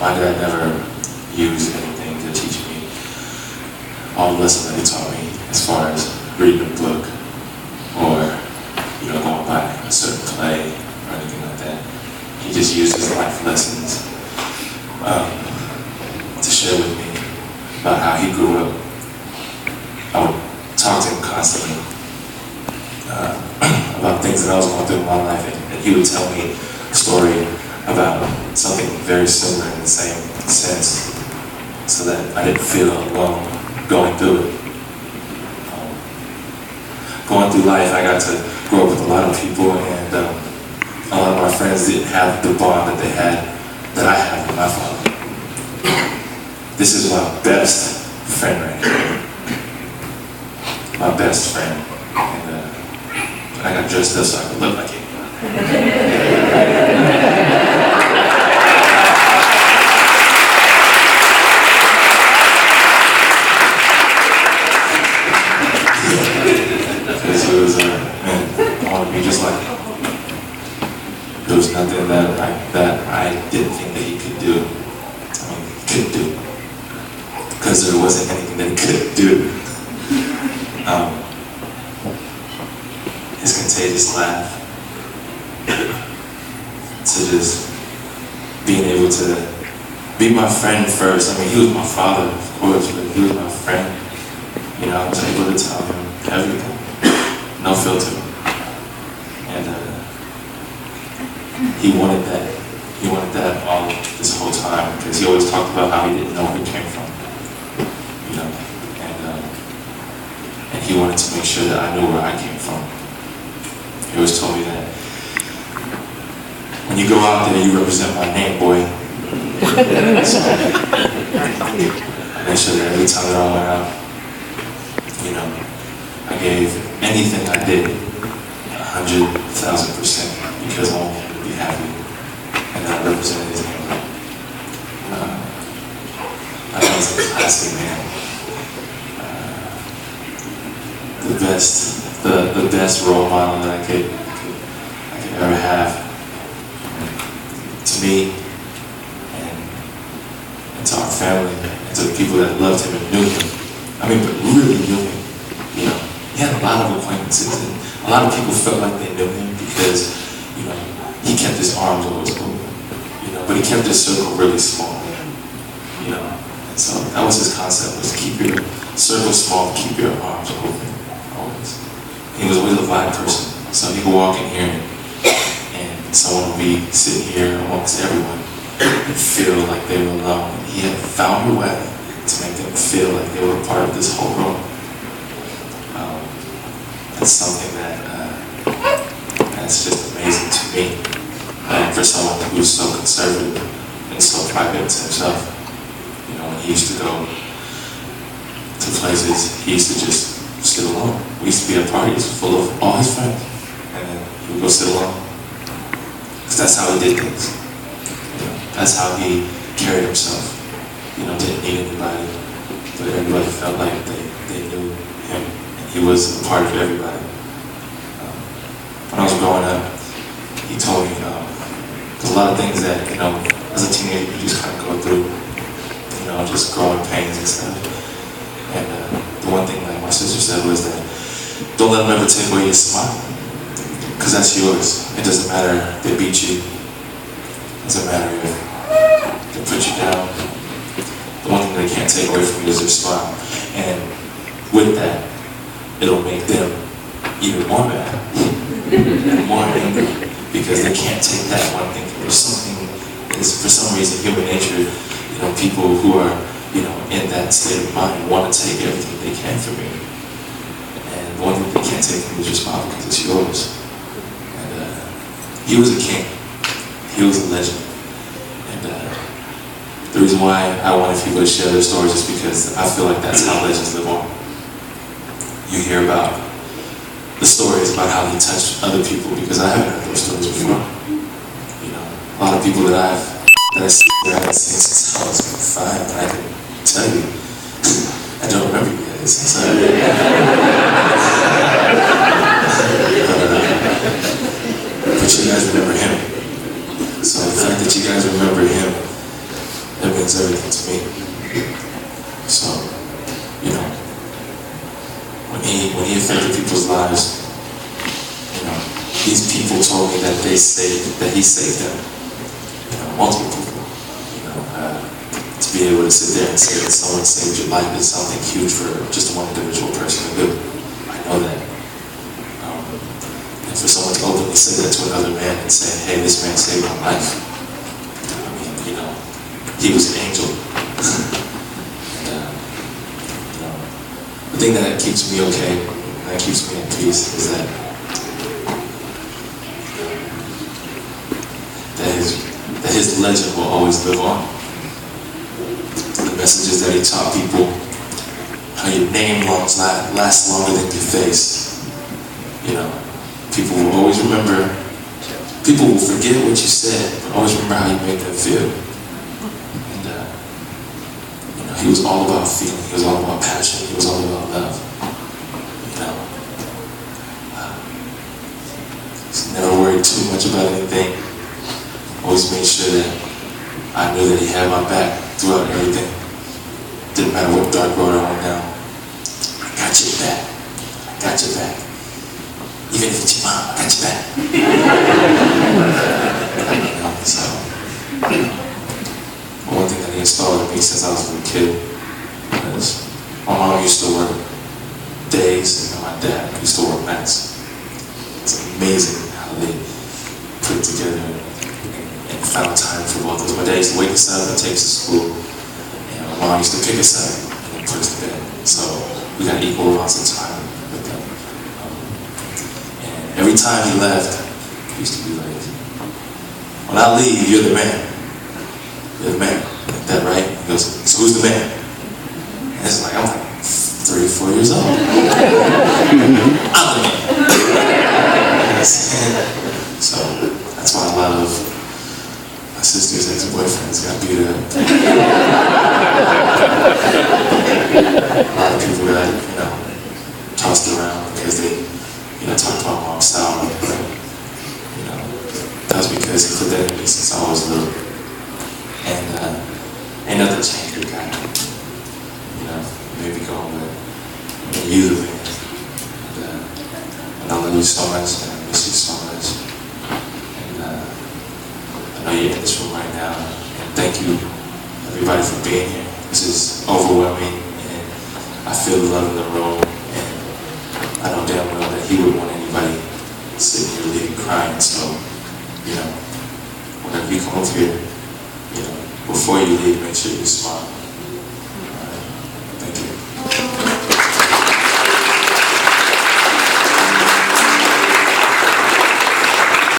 My dad never used anything to teach me all the lessons that he taught me as far as reading a book or, going by a certain play or anything like that. He just used his life lessons to share with me about how he grew up. I would talk to him constantly about things that I was going through in my life, and he would tell me a story about something very similar in the same sense, so that I didn't feel alone going through it. Going through life, I got to grow up with a lot of people, and a lot of my friends didn't have the bond that that I have with my father. This is my best friend right here. My best friend. And I got dressed up so I could look like him. Because it was, man, I want to be just like him. There was nothing that I didn't think that he could do. I mean, he could do. Because there wasn't anything that he couldn't do. His contagious laugh, to just being able to be my friend first. I mean, he was my father, of course, but he was my friend. I was able to tell him everything, no filter. And he wanted that. He wanted that all this whole time, because he always talked about how he didn't know where he came from. And he wanted to make sure that I knew where I came from. He always told me that when you go out there, you represent my name, boy. So I made sure that every time that I went out, I gave anything I did 100,000%, because I wanted him to be happy, and that I represented his name. I think it's a classic, man. The best role model that I could ever have, to me and to our family and to the people that loved him and knew him. I mean, but really knew him. He had a lot of acquaintances, and a lot of people felt like they knew him because he kept his arms always open. But he kept his circle really small. And so that was his concept: was keep your circle small, keep your arms open. He was always a vibe person, so he could walk in here and someone would be sitting here amongst everyone and feel like they were alone. He had found a way to make them feel like they were a part of this whole room. That's something that's just amazing to me. And for someone who's so conservative and so private to himself, when he used to go to places, he used to just sit alone. We used to be at parties full of all his friends, and then he would go sit alone. Because that's how he did things. That's how he carried himself. Didn't need anybody, but everybody felt like they knew him, and he was a part of everybody. When I was growing up, he told me there's a lot of things that, as a teenager, you just kind of go through, just growing pains and stuff. And the one thing that my sister said was that don't let them ever take away your smile, because that's yours. It doesn't matter if they beat you. It doesn't matter if they put you down. The one thing they can't take away from you is their smile. And with that, it'll make them even more mad, and more angry, because they can't take that one thing. There's something, for some reason, human nature, people who are in that state of mind want to take everything they can from me. And the one thing they can't take from you is your smile, because it's yours. And he was a king. He was a legend. And the reason why I wanted people to share their stories is because I feel like that's how legends live on. You hear about the stories about how he touched other people, because I haven't heard those stories before. A lot of people that I see that I haven't seen since I was 5, and I can tell you, I don't remember you guys. But you guys remember him. So the fact that you guys remember him It means everything to me. So, you know, when he affected people's lives, you know, these people told me that he saved them. You know, multiple people. You know, to be able to sit there and say that someone saved your life is something huge for just one individual person to do. I know that. And for someone to openly say that to another man and say, hey, this man saved my life. I mean, you know, he was an angel. And, you know, the thing that keeps me okay, that keeps me at peace, is that his legend will always live on. The messages that he taught people, how your name lasts longer than your face. You know, people will always remember, people will forget what you said, but always remember how you made them feel. And, you know, he was all about feeling, he was all about passion, he was all about love. You know, he's never worried too much about anything. Always made sure that I knew that he had my back throughout everything. Didn't matter what dark road I went down. I got your back. I got your back. Even if it's your mom, I got your back. You know, so, one thing that he installed in me since I was a little kid was my mom used to work days and my dad used to work nights. It's amazing how they put together and found time for both of us. My dad used to wake us up and take us to school, and my mom used to pick us up and put us to bed. So we got equal amounts of time with them. And every time he left, he used to be like, when I leave, you're the man. You're the man. Like that, right? He goes, so who's the man? And it's like, I'm like 3 or 4 years old. I'm the man. So that's why a lot of my sister's ex-boyfriends got beat up. A lot of people got, you know, tossed around because they, you know, talked about mom's sour. You know, that was because he put that in me since I was little. And ain't nothing changed with God. You know, maybe going with you the man. And I love you so much, and I miss you so much. I know you're in this room right now, and thank you, everybody, for being here. This is overwhelming, and I feel the love in the room, and I know damn well that he wouldn't want anybody sitting here leaving crying, so, you know, whenever you come over here, you know, before you leave, make sure you smile.